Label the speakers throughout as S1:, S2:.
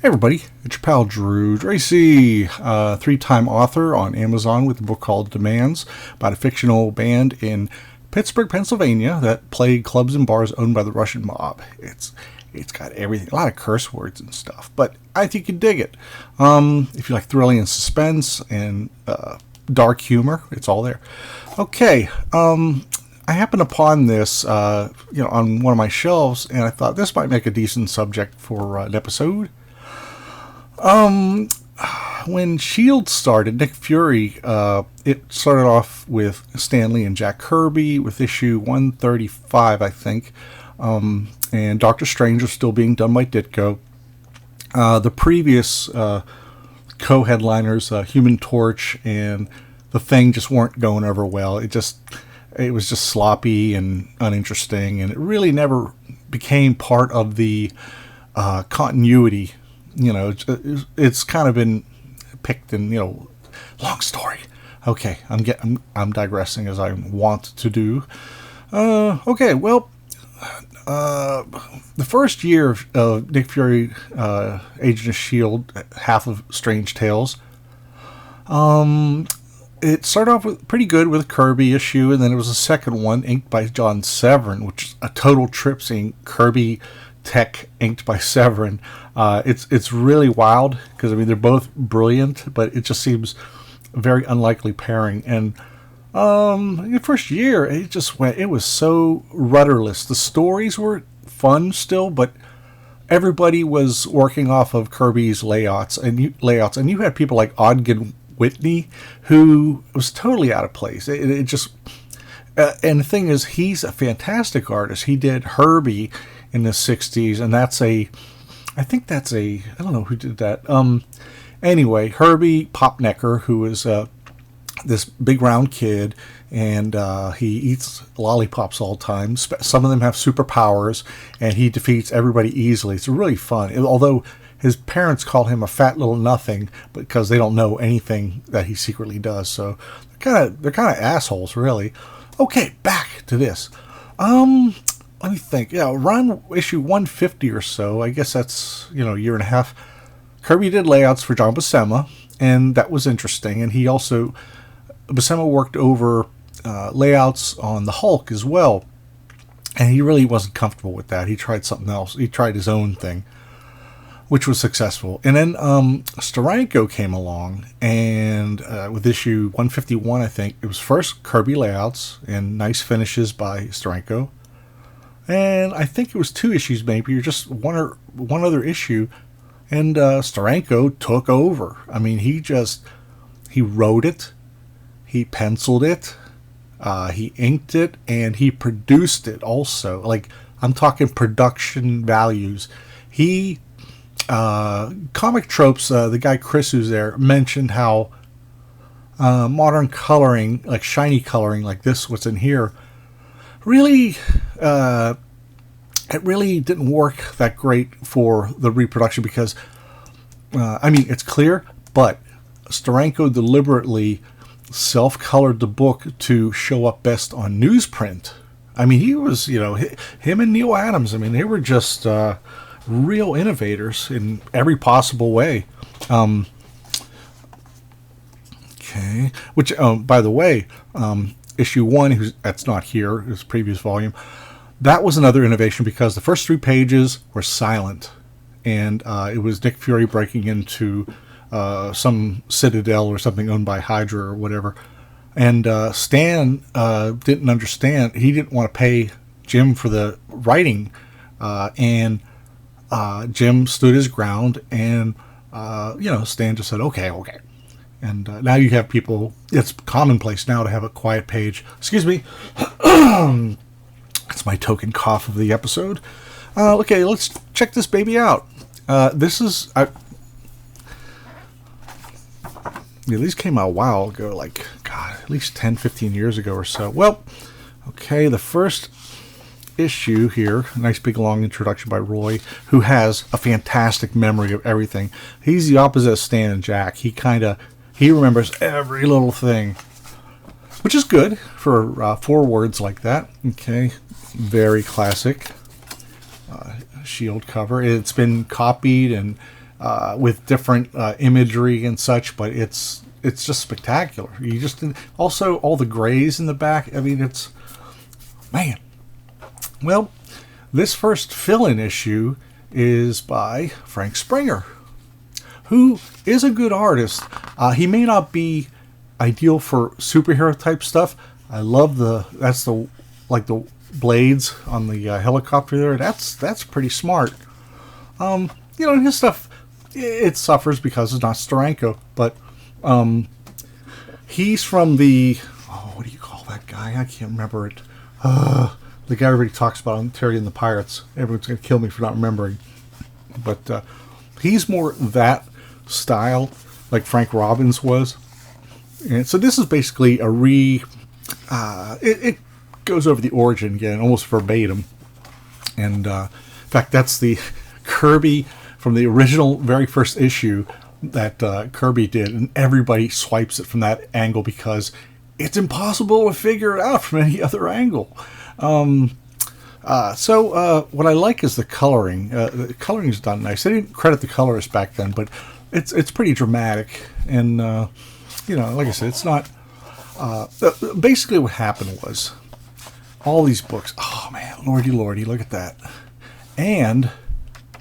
S1: Hey everybody, it's your pal Drew Tracy, three-time author on Amazon with a book called Demands about a fictional band in Pittsburgh, Pennsylvania that played clubs and bars owned by the Russian mob. It's got everything, a lot of curse words and stuff, but I think you dig it. If you like thrilling and suspense and dark humor, it's all there. Okay, I happened upon this, on one of my shelves, and I thought this might make a decent subject for an episode. When S.H.I.E.L.D. started, Nick Fury, it started off with Stanley and Jack Kirby with issue 135, I think. And Doctor Strange was still being done by Ditko. The previous co-headliners, Human Torch and The Thing, just weren't going over well. It was just sloppy and uninteresting, and it really never became part of the continuity. It's kind of been picked in, long story. Okay, I'm digressing as I want to do. The first year of Nick Fury, Agent of S.H.I.E.L.D., half of Strange Tales, it started off with pretty good with a Kirby issue, and then it was a second one inked by John Severin, which is a total trip seeing Kirby Tech inked by Severin. It's really wild because they're both brilliant, but it just seems a very unlikely pairing. And in the first year, it was so rudderless. The stories were fun still, but everybody was working off of Kirby's layouts, and you had people like Ogden Whitney, who was totally out of place. And the thing is, he's a fantastic artist. He did Herbie in the 60s, and I don't know who did that. Anyway, Herbie Popnecker, who is this big round kid, and he eats lollipops all the time. Some of them have superpowers, and he defeats everybody easily. It's really fun, although his parents call him a fat little nothing because they don't know anything that he secretly does. So they're kind of assholes, really. Okay, back to this. Let me think. Yeah, around issue 150 or so, I guess that's, a year and a half, Kirby did layouts for John Buscema, and that was interesting. And Buscema worked over layouts on the Hulk as well, and he really wasn't comfortable with that. He tried something else. He tried his own thing, which was successful. And then Steranko came along, and with issue 151, I think, it was first Kirby layouts and nice finishes by Steranko. And I think it was 2 issues maybe, or just one other issue, and Steranko took over. I mean, he wrote it, he penciled it, he inked it, and he produced it also. Like, I'm talking production values. Comic Tropes, the guy Chris who's there, mentioned how modern coloring, like shiny coloring, like this, what's in here, really, it really didn't work that great for the reproduction because, it's clear, but Steranko deliberately self-colored the book to show up best on newsprint. I mean, he was, him and Neil Adams, they were just real innovators in every possible way. Okay, which, by the way, issue 1, that's not here, his previous volume, that was another innovation because the first 3 pages were silent, and it was Nick Fury breaking into some citadel or something owned by Hydra or whatever, and Stan didn't understand. He didn't want to pay Jim for the writing, and Jim stood his ground, and Stan just said, okay. And now you have people, it's commonplace now to have a quiet page. Excuse me. That's my token cough of the episode. Okay, let's check this baby out. These came out a while ago, at least 10, 15 years ago or so. Well, okay, the first issue here, a nice big long introduction by Roy, who has a fantastic memory of everything. He's the opposite of Stan and Jack. He remembers every little thing, which is good for 4 words like that. Okay, very classic S.H.I.E.L.D. cover. It's been copied and with different imagery and such, but it's just spectacular. You just also all the grays in the back. I mean, it's man. Well, this first fill-in issue is by Frank Springer, who is a good artist. He may not be ideal for superhero type stuff. I love the blades on the helicopter there. That's pretty smart. His stuff, it suffers because it's not Steranko, but he's from the, what do you call that guy? I can't remember it. The guy everybody talks about on Terry and the Pirates. Everyone's going to kill me for not remembering. But he's more that style, like Frank Robbins was. And so this is basically a it goes over the origin again, almost verbatim. And in fact, that's the Kirby from the original very first issue that Kirby did, and everybody swipes it from that angle because it's impossible to figure it out from any other angle. So what I like is the coloring. The coloring is done nice. They didn't credit the colorist back then, but it's pretty dramatic. And like I said, it's not. Basically, what happened was all these books. Oh man, lordy, look at that! And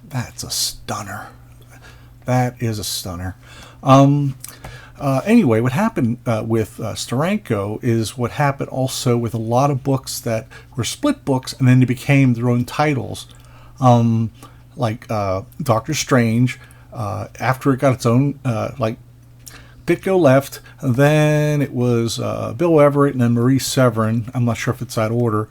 S1: that's a stunner. That is a stunner. Anyway, what happened with Steranko is what happened also with a lot of books that were split books and then they became their own titles. Like Doctor Strange, after it got its own, Ditko left, then it was Bill Everett and then Marie Severin. I'm not sure if it's that order.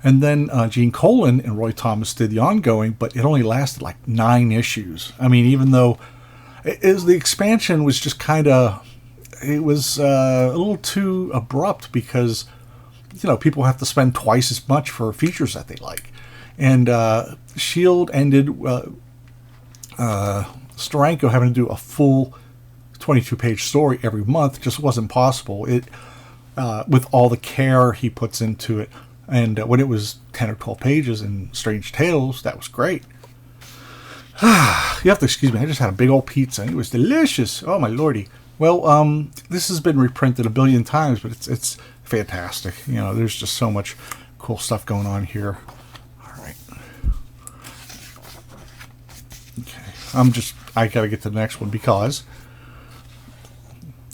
S1: And then Gene Colan and Roy Thomas did the ongoing, but it only lasted like 9 issues. I mean, even though the expansion was just kind of, it was a little too abrupt because, people have to spend twice as much for features that they like. And S.H.I.E.L.D. ended Steranko having to do a full 22-page story every month just wasn't possible. It with all the care he puts into it. And when it was 10 or 12 pages in Strange Tales, that was great. You have to excuse me. I just had a big old pizza. And it was delicious. Oh, my lordy. Well, this has been reprinted a billion times, but it's fantastic. There's just so much cool stuff going on here. All right. Okay. I got to get to the next one because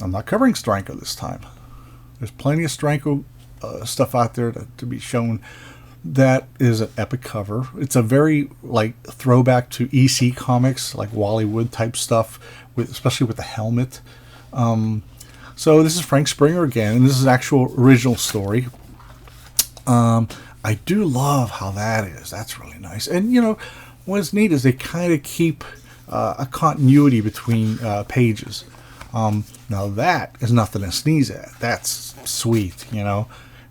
S1: I'm not covering Steranko this time. There's plenty of Steranko stuff out there to be shown. That is an epic cover. It's a very throwback to EC comics, like Wally Wood type stuff, especially with the helmet. So this is Frank Springer again, and this is an actual original story. I do love how that is. That's really nice. And what's neat is they kind of keep a continuity between pages. Now that is nothing to sneeze at. That's sweet,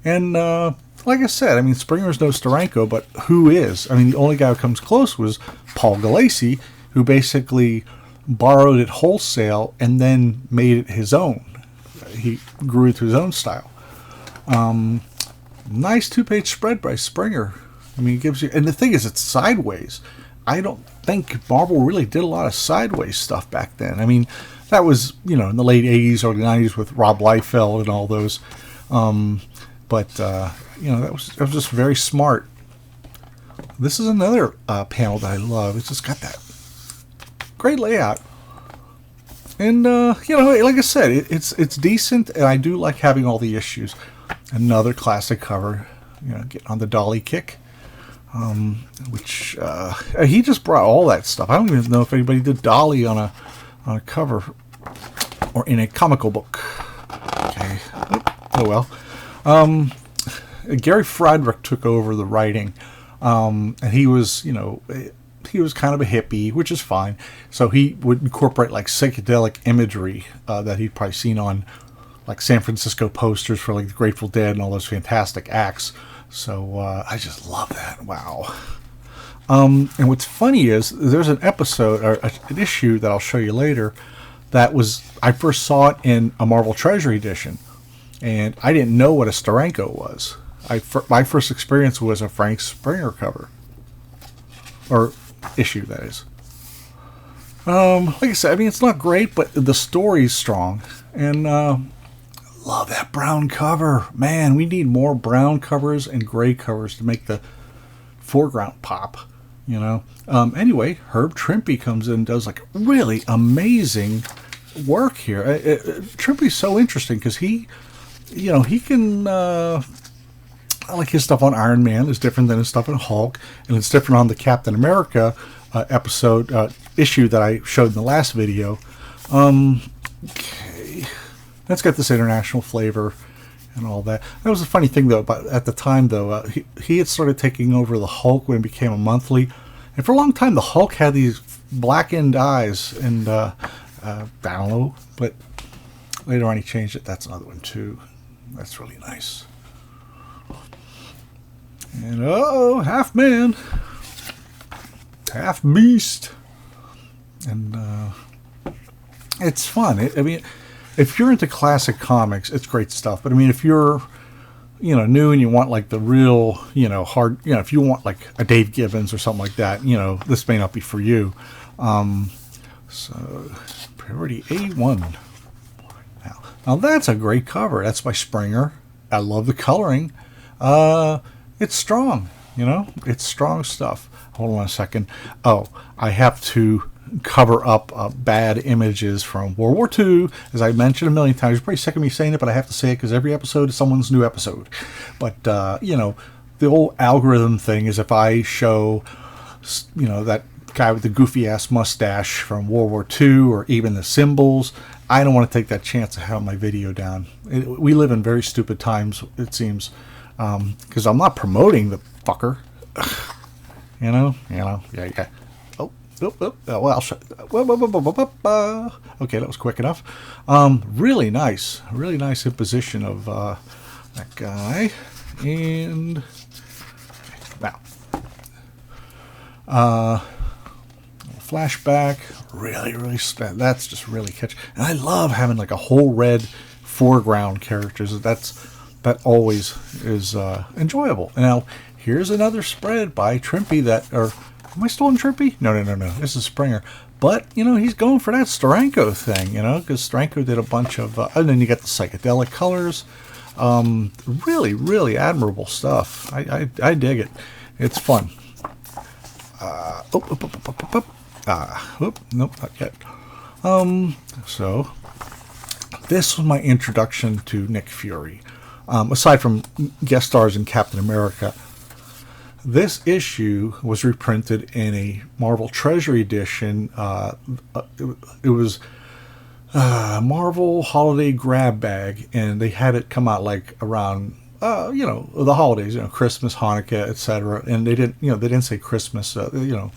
S1: And like I said, I mean, Springer's no Steranko, but who is? I mean, the only guy who comes close was Paul Gulacy, who basically borrowed it wholesale and then made it his own. He grew it to his own style. Nice 2-page spread by Springer. I mean, it gives you, and the thing is, it's sideways. I don't think Marvel really did a lot of sideways stuff back then. I mean, that was, in the late 80s, early 90s with Rob Liefeld and all those. But that was just very smart. This is another panel that I love. It's just got that great layout. And, like I said, it's decent, and I do like having all the issues. Another classic cover, getting on the Dolly kick. Which he just brought all that stuff. I don't even know if anybody did Dolly on a cover or in a comical book. Okay. Oh well. Gary Frederick took over the writing, and he was kind of a hippie, which is fine. So he would incorporate psychedelic imagery that he'd probably seen on San Francisco posters for the Grateful Dead and all those fantastic acts. So I just love that. Wow. And what's funny is there's an episode or an issue that I'll show you later I first saw it in a Marvel Treasury edition, and I didn't know what a Steranko was. My first experience was a Frank Springer cover, or issue, that is. Like I said, I mean, it's not great, but the story's strong. And love that brown cover. Man, we need more brown covers and gray covers to make the foreground pop, you know. Anyway, Herb Trimpe comes in and does like really amazing work here. Trimpe's so interesting because he, you know, he can... like his stuff on Iron Man is different than his stuff on Hulk, and it's different on the Captain America issue that I showed in the last video. Okay, that's got this international flavor and all that. That was a funny thing though. But at the time though, he had started taking over the Hulk when it became a monthly, and for a long time the Hulk had these blackened eyes, and I don't know, but later on he changed it. That's another one too. That's really nice. And oh, half man, half beast, and it's fun. I mean, if you're into classic comics, it's great stuff. But I mean, if you're, you know, new and you want like the real, you know, hard, you know, if you want like a Dave Gibbons or something like that, you know, this may not be for you. So priority A1. Now that's a great cover. That's by Springer. I love the coloring. It's strong, you know, it's strong stuff. Hold on a second. Oh, I have to cover up bad images from World War II, as I mentioned a million times. You're pretty sick of me saying it, but I have to say it because every episode is someone's new episode. But, you know, the whole algorithm thing is if I show, you know, that guy with the goofy-ass mustache from World War II or even the symbols, I don't want to take that chance of having my video down. We live in very stupid times, it seems. Because I'm not promoting the fucker, you know, yeah. Oh, well, I'll show. Okay, that was quick enough. Really nice imposition of that guy, and now, flashback. Really, that's just really catchy. And I love having like a whole red foreground characters. That always is enjoyable. Now, here's another spread by Trimpe that, or am I still in Trimpe? No. This is Springer. But, you know, he's going for that Steranko thing, you know, because Steranko did a bunch of, and then you got the psychedelic colors. Really admirable stuff. I dig it. It's fun. Nope, not yet. So, this was my introduction to Nick Fury. Aside from guest stars in Captain America, this issue was reprinted in a Marvel Treasury edition. It was Marvel Holiday Grab Bag, and they had it come out like around, you know, the holidays, you know, Christmas, Hanukkah, etc. And they didn't say Christmas. There's a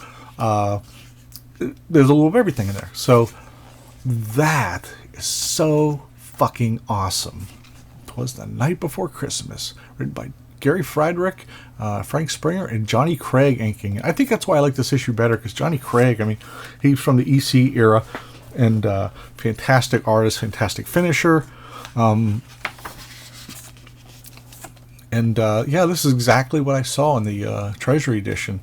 S1: little of everything in there. So that is so fucking awesome. Was The Night Before Christmas, written by Gary Friedrich, Frank Springer, and Johnny Craig inking. I think that's why I like this issue better, because Johnny Craig, I mean, he's from the EC era, and fantastic artist, fantastic finisher. Yeah, this is exactly what I saw in the Treasury edition.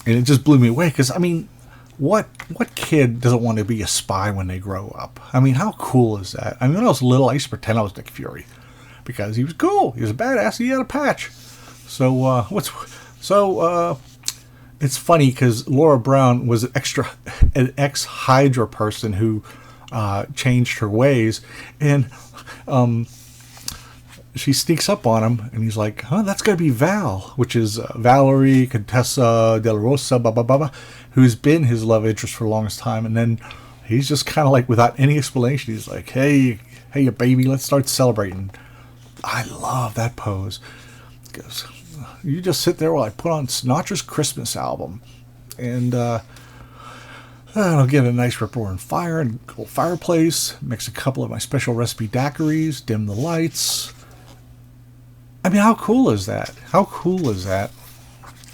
S1: And it just blew me away, because, I mean, what kid doesn't want to be a spy when they grow up? I mean, how cool is that? I mean, when I was little, I used to pretend I was Nick Fury because he was cool. He was a badass. He had a patch. So it's funny because Laura Brown was an ex-Hydra person who changed her ways, and she sneaks up on him, and he's like, "Huh, that's gotta be Val," which is Valerie Contessa de la Rosa, who's been his love interest for the longest time. And then he's just kind of like, without any explanation, he's like, hey, baby, let's start celebrating. I love that pose. Because you just sit there while I put on Sinatra's Christmas album, and I'll get a nice rip roaring fire and a little fireplace, mix a couple of my special recipe daiquiris, dim the lights. I mean, how cool is that?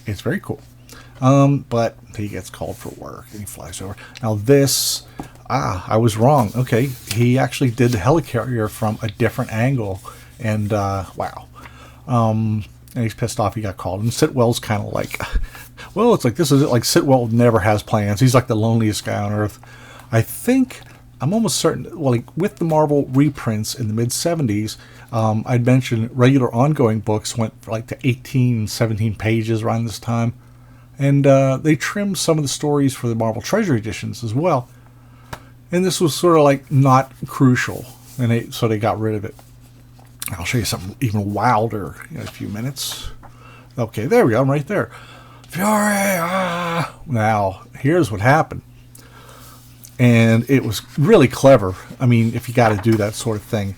S1: It's very cool. But he gets called for work and he flies over. Now this, I was wrong. Okay, he actually did the helicarrier from a different angle, and wow. and he's pissed off he got called. And Sitwell's kind of like, well, it's like, this is it. Like, Sitwell never has plans. He's like the loneliest guy on earth. I think, I'm almost certain, well, like with the Marvel reprints in the mid-70s, I'd mentioned regular ongoing books went like to 18, 17 pages around this time. And they trimmed some of the stories for the Marvel Treasure editions as well. And this was sort of like not crucial. And so they got rid of it. I'll show you something even wilder in a few minutes. Okay, there we go. I'm right there. Fury! Ah! Now, here's what happened. And it was really clever. I mean, if you got to do that sort of thing.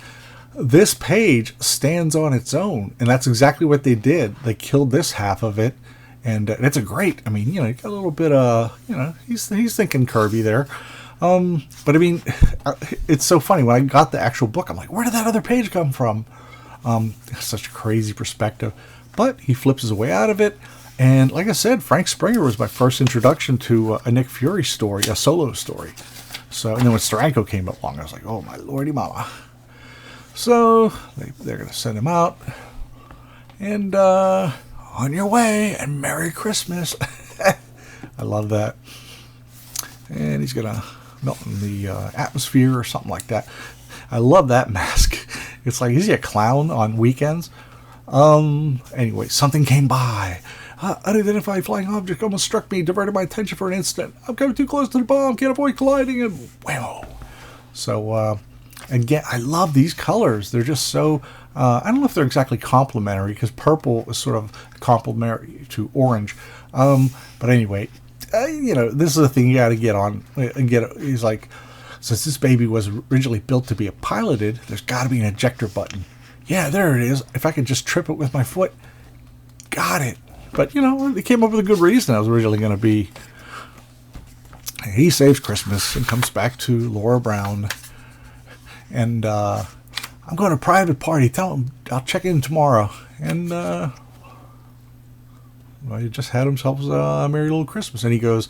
S1: This page stands on its own. And that's exactly what they did. They killed this half of it. And it's a great, I mean, you got a little bit he's thinking Kirby there. But I mean, it's so funny. When I got the actual book, I'm like, where did that other page come from? Such a crazy perspective. But he flips his way out of it. And like I said, Frank Springer was my first introduction to a Nick Fury story, a solo story. So, and then when Steranko came along, I was like, oh, my lordy mama. So they're going to send him out. And on your way, and Merry Christmas. I love that. And he's going to melt in the atmosphere or something like that. I love that mask. It's like, is he a clown on weekends? Anyway, something came by. Unidentified flying object almost struck me, diverted my attention for an instant. I'm coming too close to the bomb, can't avoid colliding, and whammo. So, again, I love these colors. They're just so, I don't know if they're exactly complementary, because purple is sort of complementary to orange. But anyway, this is the thing you got to get on. He's like, since this baby was originally built to be piloted, there's got to be an ejector button. Yeah, there it is. If I could just trip it with my foot, got it. But, they came up with a good reason. I was originally going to be, he saves Christmas and comes back to Laura Brown. And I'm going to a private party. Tell him I'll check in tomorrow. And, well, he just had himself a merry little Christmas. And he goes,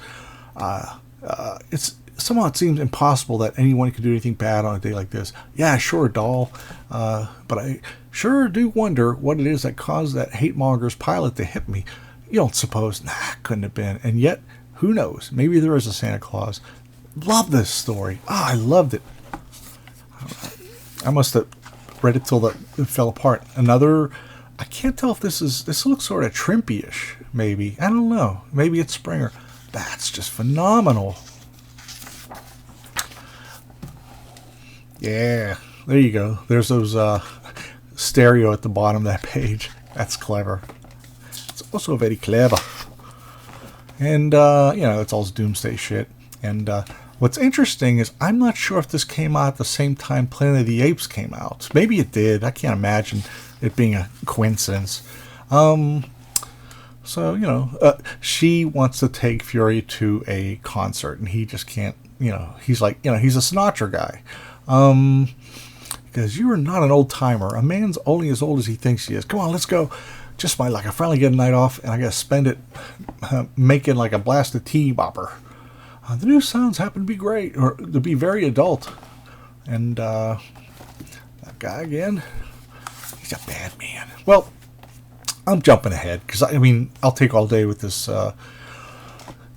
S1: somehow it seems impossible that anyone could do anything bad on a day like this. Yeah, sure, doll. But I sure do wonder what it is that caused that hate-monger's pilot to hit me. You don't suppose? Nah, couldn't have been. And yet, who knows? Maybe there is a Santa Claus. Love this story. I loved it. I must have read it till it fell apart. Another, I can't tell if this looks sort of Trimpy-ish, maybe. I don't know. Maybe it's Springer. That's just phenomenal. Yeah, there you go. There's those stereo at the bottom of that page. That's clever. It's also very clever. And, it's all doomsday shit. And what's interesting is I'm not sure if this came out at the same time Planet of the Apes came out. Maybe it did. I can't imagine it being a coincidence. So, she wants to take Fury to a concert, and he just can't, he's like, he's a Sinatra guy. Because you are not an old timer. A man's only as old as he thinks he is. Come on, let's go. Just my luck. I finally get a night off, and I gotta spend it making like a blasted teeny bopper. The new sounds happen to be great, or to be very adult. And that guy again, he's a bad man. Well, I'm jumping ahead because I'll take all day with this.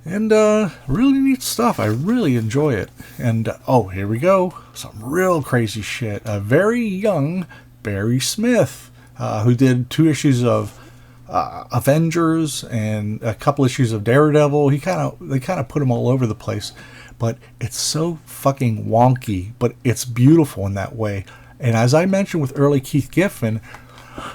S1: And really neat stuff. I really enjoy it. And, here we go. Some real crazy shit. A very young Barry Smith, who did 2 issues of Avengers and a couple issues of Daredevil. They kind of put him all over the place. But it's so fucking wonky, but it's beautiful in that way. And as I mentioned with early Keith Giffen,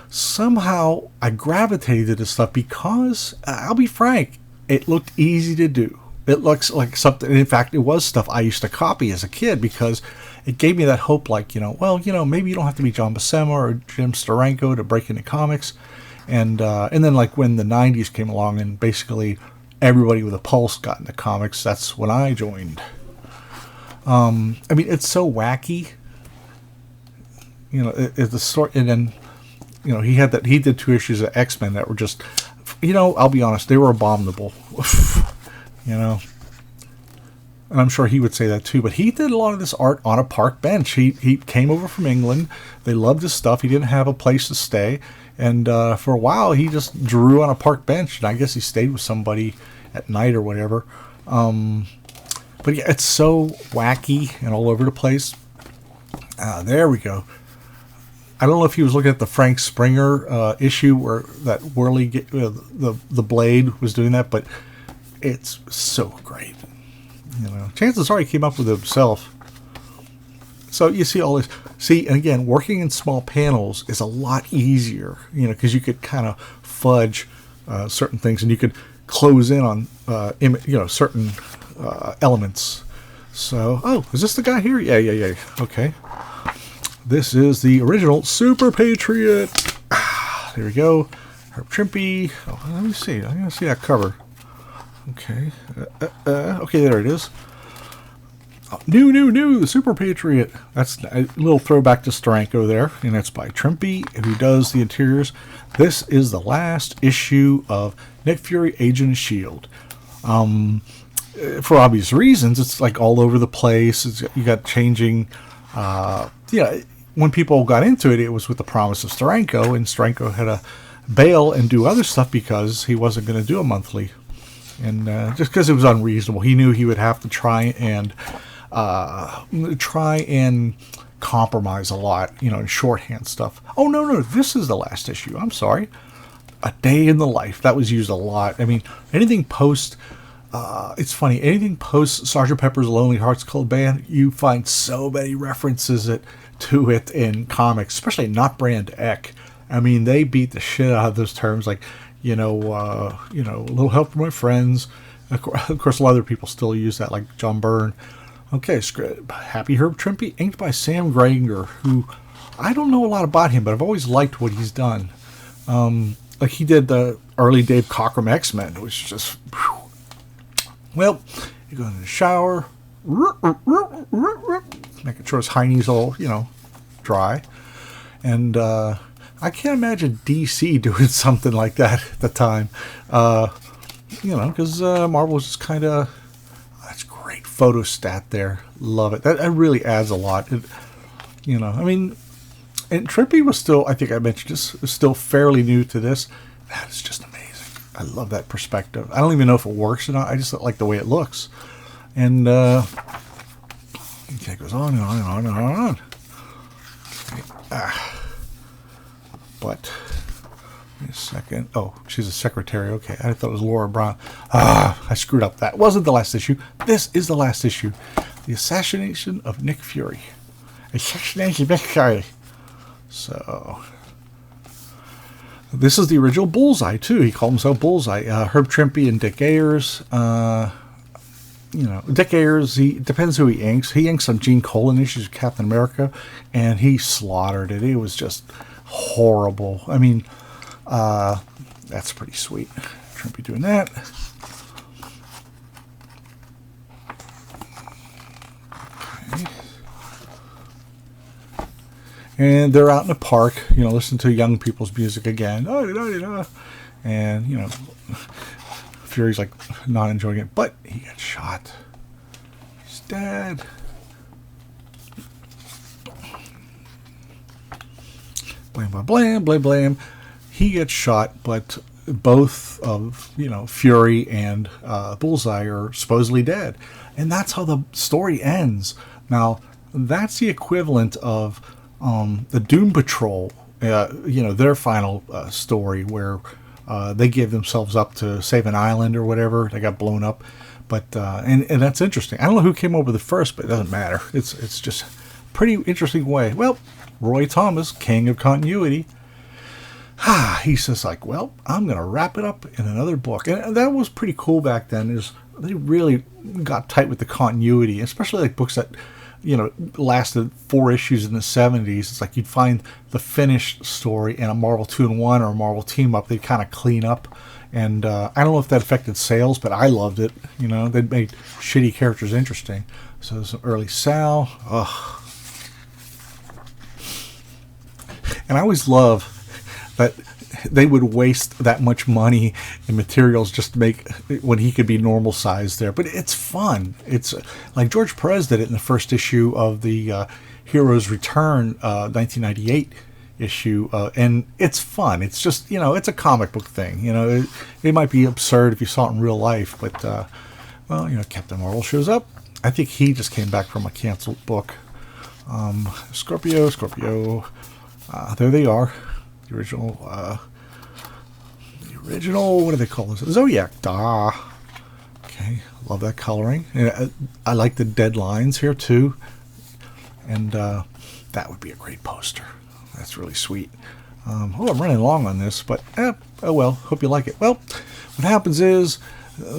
S1: somehow I gravitated to this stuff because, I'll be frank, it looked easy to do. It looks like something, in fact, it was stuff I used to copy as a kid because it gave me that hope, like, maybe you don't have to be John Buscema or Jim Steranko to break into comics. And then, like, when the 90s came along and basically everybody with a pulse got into comics, that's when I joined. It's so wacky. It's the sort, and then, he did 2 issues of X-Men that were just, I'll be honest, they were abominable. and I'm sure he would say that too, but he did a lot of this art on a park bench. He came over from England. They loved his stuff. He didn't have a place to stay. And for a while, he just drew on a park bench. And I guess he stayed with somebody at night or whatever. But yeah, it's so wacky and all over the place. There we go. I don't know if he was looking at the Frank Springer issue where that whirly, the blade was doing that, but it's so great. You know, chances are he came up with it himself. So you see all this. See, and again, working in small panels is a lot easier, you know, because you could kind of fudge certain things, and you could close in on, certain elements. So, oh, is this the guy here? Yeah. Okay. This is the original Super Patriot. There we go. Herb Trimpe. Oh, let me see. I'm going to see that cover. Okay. Okay, there it is. New, the Super Patriot. That's a little throwback to Steranko there, and that's by Trimpe, who does the interiors. This is the last issue of Nick Fury, Agent of S.H.I.E.L.D. For obvious reasons, it's like all over the place. You got changing... when people got into it, it was with the promise of Steranko, and Steranko had to bail and do other stuff because he wasn't going to do a monthly. And just because it was unreasonable, he knew he would have to try and compromise a lot, in shorthand stuff. Oh, no, this is the last issue. I'm sorry. A Day in the Life. That was used a lot. I mean, anything post... it's funny, anything post Sgt. Pepper's Lonely Hearts Club Band, you find so many references to it in comics, especially Not Brand Eck. I mean, they beat the shit out of those terms, like, a little help from my friends. Of course, a lot of other people still use that, like John Byrne. Okay, script. Happy Herb Trimpe, inked by Sam Granger, who, I don't know a lot about him, but I've always liked what he's done. Like he did the early Dave Cockrum X-Men, which is just... Whew. Well, you go in the shower, making sure his hiney's all, dry. And I can't imagine DC doing something like that at the time. Because Marvel was just kind of... That's great photo stat there. Love it. That really adds a lot. And Trimpe was still, I think I mentioned this, was still fairly new to this. That is just amazing. I love that perspective. I don't even know if it works or not. I just like the way it looks. And it goes on and on and on and on. Okay. But, wait a second. Oh, she's a secretary. Okay, I thought it was Laura Brown. I screwed up. That wasn't the last issue. This is the last issue. The Assassination of Nick Fury. Assassination of Nick Fury. So... This is the original Bullseye, too. He called himself Bullseye. Herb Trimpe and Dick Ayers. Dick Ayers, depends who he inks. He inks some Gene Colan issues of Captain America, and he slaughtered it. It was just horrible. I mean, that's pretty sweet. Trimpe doing that. Okay. And they're out in the park, listening to young people's music again. And, Fury's like not enjoying it, but he gets shot. He's dead. Blam. He gets shot, but both of, Fury and Bullseye are supposedly dead. And that's how the story ends. Now, that's the equivalent of... the Doom Patrol, their final story where they gave themselves up to save an island or whatever. They got blown up. But and that's interesting. I don't know who came up with it first, but it doesn't matter. It's just a pretty interesting way. Well, Roy Thomas, king of continuity, he says, like, well, I'm going to wrap it up in another book. And that was pretty cool back then, is they really got tight with the continuity, especially like books that... lasted 4 issues in the 70s. It's like you'd find the finished story in a Marvel 2-in-1 or a Marvel team-up. They'd kind of clean up. And I don't know if that affected sales, but I loved it. They'd made shitty characters interesting. So some early Sal. Ugh. And I always love that they would waste that much money and materials just to make when he could be normal size there. But it's fun. It's like George Perez did it in the first issue of the Heroes Return 1998 issue, and it's fun. It's just, it's a comic book thing. It might be absurd if you saw it in real life, but well, Captain Marvel shows up. I think he just came back from a canceled book. Scorpio, there they are. The original, what do they call this? Zodiac. Okay, love that coloring. And I like the dead lines here too. And that would be a great poster. That's really sweet. I'm running long on this, but oh well. Hope you like it. Well, what happens is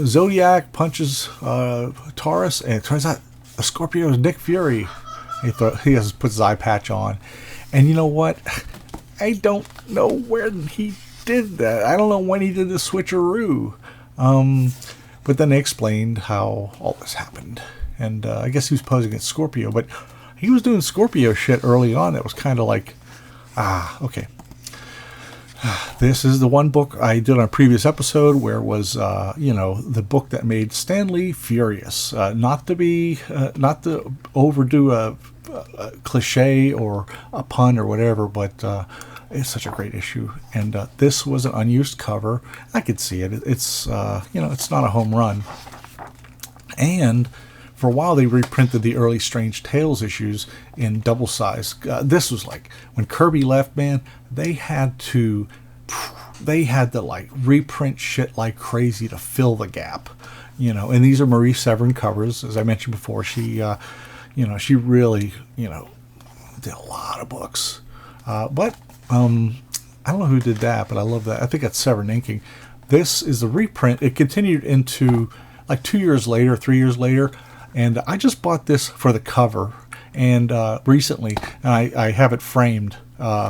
S1: Zodiac punches Taurus, and it turns out a Scorpio is Nick Fury. He puts his eye patch on, and you know what? I don't know when he did that. I don't know when he did the switcheroo. But then they explained how all this happened, and I guess he was posing as Scorpio, but he was doing Scorpio shit early on. That was kind of like, okay. This is the one book I did on a previous episode where it was, the book that made Stan Lee furious. Not to overdo a cliche or a pun or whatever, but it's such a great issue. And this was an unused cover. I could see it. It's it's not a home run. And for a while, they reprinted the early Strange Tales issues in double size. This was like when Kirby left, man. They had to like reprint shit like crazy to fill the gap, And these are Marie Severin covers, as I mentioned before. She, she really, did a lot of books. But I don't know who did that, but I love that. I think that's Severin inking. This is the reprint. It continued into like 2 years later, 3 years later. And I just bought this for the cover, and recently, and I have it framed, and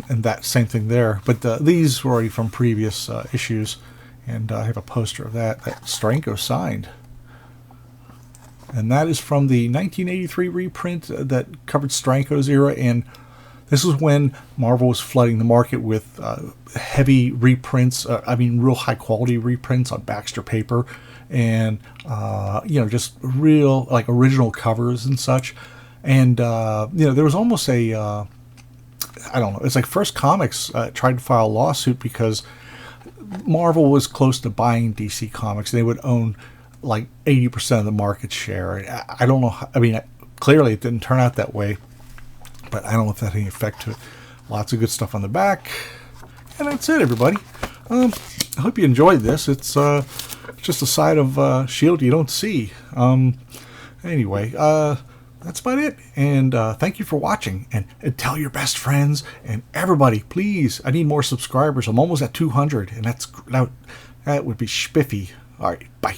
S1: that same thing there. But these were already from previous issues, and I have a poster of that Steranko signed. And that is from the 1983 reprint that covered Steranko's era, and this is when Marvel was flooding the market with heavy reprints, real high-quality reprints on Baxter paper, and just real like original covers and such. And there was almost a I don't know, it's like First Comics tried to file a lawsuit because Marvel was close to buying DC Comics. They would own like 80% of the market share. I don't know, clearly it didn't turn out that way, but I don't know if that had any effect to it. Lots of good stuff on the back, and that's it, everybody. I hope you enjoyed this. It's just a side of S.H.I.E.L.D. you don't see. Anyway, that's about it. And thank you for watching. And tell your best friends and everybody, please. I need more subscribers. I'm almost at 200, and that would be spiffy. All right, bye.